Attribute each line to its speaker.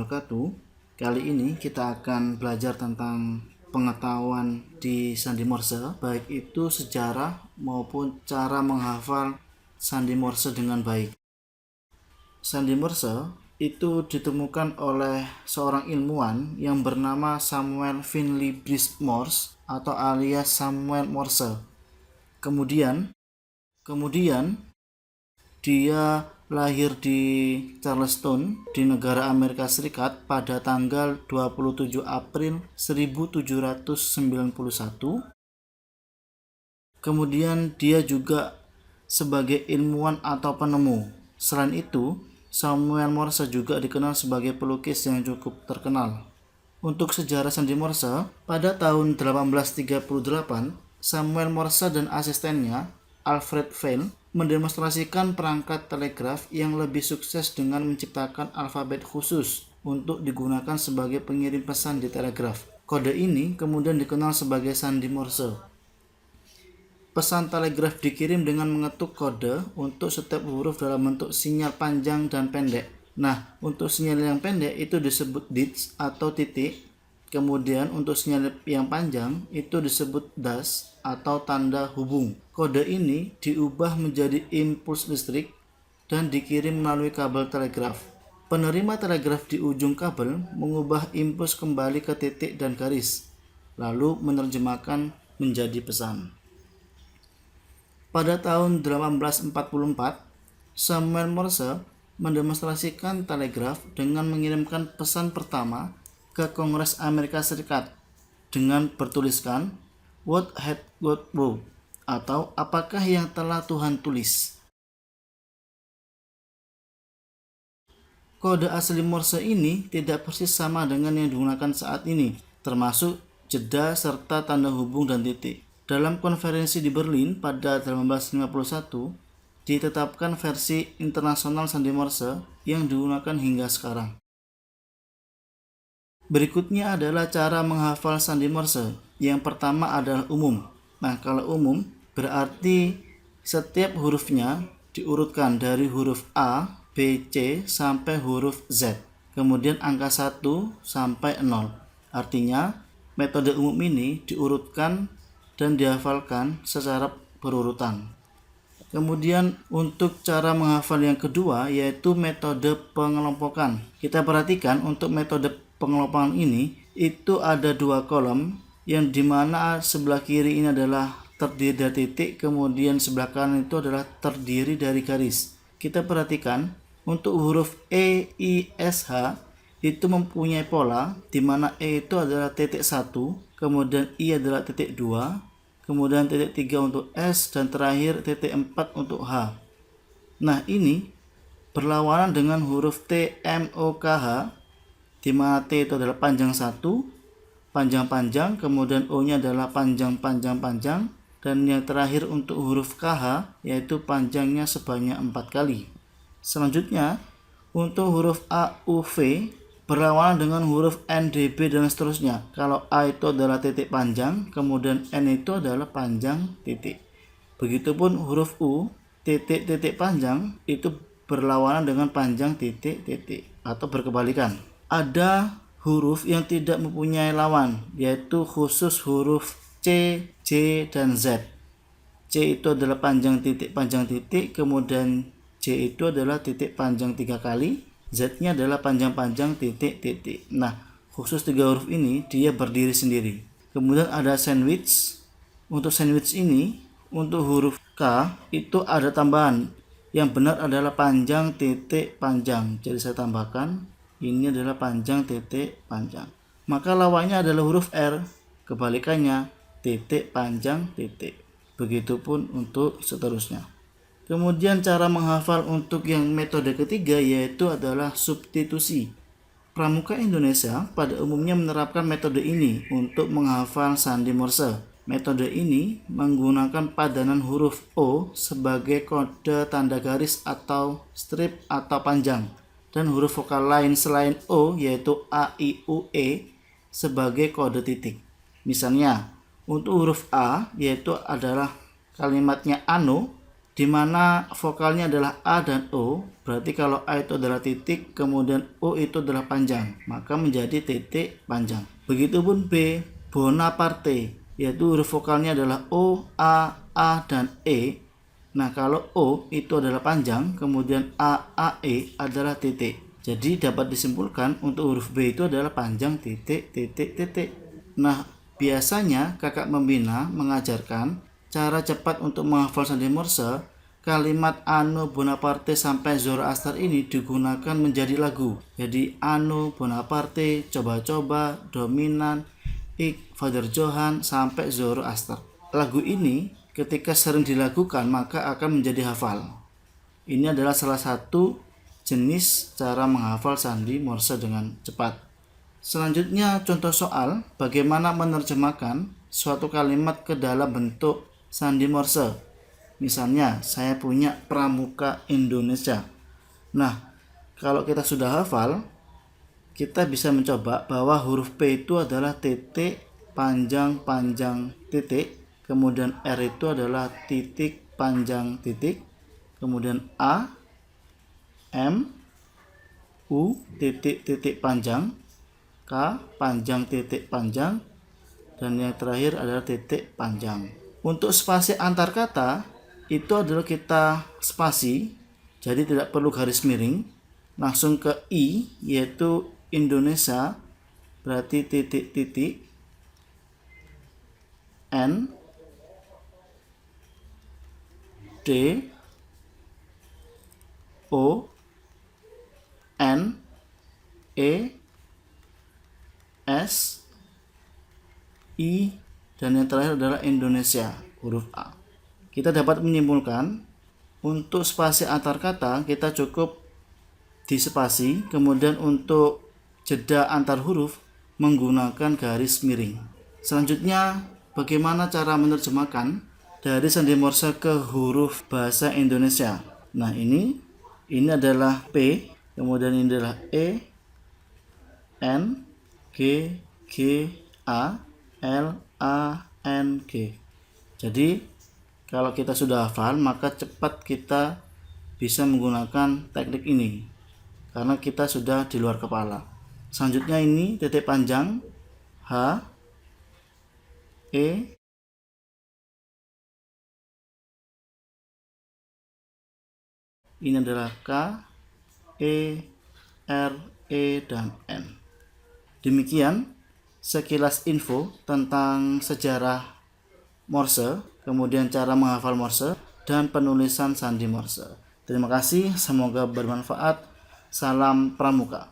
Speaker 1: wabarakatuh. Kali ini kita akan belajar tentang pengetahuan di sandi Morse, baik itu sejarah maupun cara menghafal sandi Morse dengan baik. Sandi Morse itu ditemukan oleh seorang ilmuwan yang bernama Samuel Finley Breese Morse atau alias Samuel Morse. Kemudian dia lahir di Charleston di negara Amerika Serikat pada tanggal 27 April 1791. Kemudian dia juga sebagai ilmuwan atau penemu. Selain itu, Samuel Morse juga dikenal sebagai pelukis yang cukup terkenal. Untuk sejarah sandi Morse, pada tahun 1838, Samuel Morse dan asistennya, Alfred Vail, mendemonstrasikan perangkat telegraf yang lebih sukses dengan menciptakan alfabet khusus untuk digunakan sebagai pengirim pesan di telegraf. Kode ini kemudian dikenal sebagai sandi Morse. Pesan telegraf dikirim dengan mengetuk kode untuk setiap huruf dalam bentuk sinyal panjang dan pendek. Nah, untuk sinyal yang pendek itu disebut bits atau titik. Kemudian untuk sinyal yang panjang itu disebut dash atau tanda hubung. Kode ini diubah menjadi impuls listrik dan dikirim melalui kabel telegraf. Penerima telegraf di ujung kabel mengubah impuls kembali ke titik dan garis, lalu menerjemahkan menjadi pesan. Pada tahun 1844, Samuel Morse mendemonstrasikan telegraf dengan mengirimkan pesan pertama ke Kongres Amerika Serikat dengan bertuliskan "What had God wrote?" atau apakah yang telah Tuhan tulis. Kode asli Morse ini tidak persis sama dengan yang digunakan saat ini, termasuk jeda serta tanda hubung dan titik. Dalam konferensi di Berlin pada 1851, ditetapkan versi internasional sandi Morse yang digunakan hingga sekarang. Berikutnya adalah cara menghafal sandi Morse. Yang pertama adalah umum. Nah, kalau umum berarti setiap hurufnya diurutkan dari huruf A, B, C sampai huruf Z. Kemudian angka 1 sampai 0. Artinya, metode umum ini diurutkan dan dihafalkan secara berurutan. Kemudian untuk cara menghafal yang kedua yaitu metode pengelompokan. Kita perhatikan untuk metode pengelompokan ini itu ada dua kolom yang dimana sebelah kiri ini adalah terdiri dari titik, kemudian sebelah kanan itu adalah terdiri dari garis. Kita perhatikan untuk huruf E, I, S, H itu mempunyai pola di mana E itu adalah titik 1, kemudian I adalah titik 2, kemudian titik 3 untuk S, dan terakhir titik 4 untuk H. Nah, ini berlawanan dengan huruf T, M, O, K, H, di mana T itu adalah panjang 1, panjang-panjang, kemudian O-nya adalah panjang-panjang-panjang, dan yang terakhir untuk huruf KH yaitu panjangnya sebanyak 4 kali. Selanjutnya, untuk huruf A, U, V berlawanan dengan huruf N, D, B, dan seterusnya. Kalau A itu adalah titik panjang, kemudian N itu adalah panjang titik. Begitupun huruf U, titik-titik panjang itu berlawanan dengan panjang titik-titik atau berkebalikan. Ada huruf yang tidak mempunyai lawan, yaitu khusus huruf C, J, dan Z. C itu adalah panjang titik, kemudian J itu adalah titik panjang 3 kali, Z-nya adalah panjang-panjang titik-titik. Nah, khusus 3 huruf ini dia berdiri sendiri. Kemudian ada sandwich. Untuk sandwich ini, untuk huruf K itu ada tambahan. Yang benar adalah panjang titik panjang. Jadi saya tambahkan, ini adalah panjang titik panjang. Maka lawannya adalah huruf R, kebalikannya titik panjang titik. Begitupun untuk seterusnya. Kemudian cara menghafal untuk yang metode ketiga yaitu adalah substitusi. Pramuka Indonesia pada umumnya menerapkan metode ini untuk menghafal sandi Morse. Metode ini menggunakan padanan huruf O sebagai kode tanda garis atau strip atau panjang, dan huruf vokal lain selain O yaitu A, I, U, E sebagai kode titik. Misalnya, untuk huruf A yaitu adalah kalimatnya ano, di mana vokalnya adalah A dan O. Berarti kalau A itu adalah titik, kemudian O itu adalah panjang, maka menjadi titik panjang. Begitupun B, Bonaparte, yaitu huruf vokalnya adalah O, A, dan E. Nah, kalau O itu adalah panjang, kemudian A, E adalah titik. Jadi dapat disimpulkan untuk huruf B itu adalah panjang titik, titik, titik. Nah, biasanya kakak membina mengajarkan cara cepat untuk menghafal sandi Morse. Kalimat Anno Bonaparte sampai Zoroaster ini digunakan menjadi lagu. Jadi Anno Bonaparte, coba-coba, dominan, Ik, Father Johann sampai Zoroaster. Lagu ini ketika sering dilakukan maka akan menjadi hafal. Ini adalah salah satu jenis cara menghafal sandi Morse dengan cepat. Selanjutnya contoh soal bagaimana menerjemahkan suatu kalimat ke dalam bentuk sandi Morse. Misalnya saya punya Pramuka Indonesia. Nah, kalau kita sudah hafal, kita bisa mencoba bahwa huruf P itu adalah titik panjang titik, kemudian R itu adalah titik panjang titik, kemudian A, M, U titik panjang, K panjang titik panjang, dan yang terakhir adalah titik panjang. Untuk spasi antar kata itu adalah kita spasi, jadi tidak perlu garis miring, langsung ke I yaitu Indonesia, berarti titik N, D, O, N, E, S, I, dan yang terakhir adalah Indonesia, huruf A. Kita dapat menyimpulkan untuk spasi antar kata kita cukup di spasi, kemudian untuk jeda antar huruf menggunakan garis miring. Selanjutnya, bagaimana cara menerjemahkan dari sandi Morse ke huruf bahasa Indonesia. Nah, ini adalah P, kemudian ini adalah E, N, G, A, L, A, N, G. Jadi kalau kita sudah hafal maka cepat kita bisa menggunakan teknik ini karena kita sudah di luar kepala. Selanjutnya ini titik panjang H, E, ini adalah K, E, R, E, dan N. Demikian sekilas info tentang sejarah Morse, kemudian cara menghafal Morse, dan penulisan sandi Morse. Terima kasih, semoga bermanfaat. Salam Pramuka.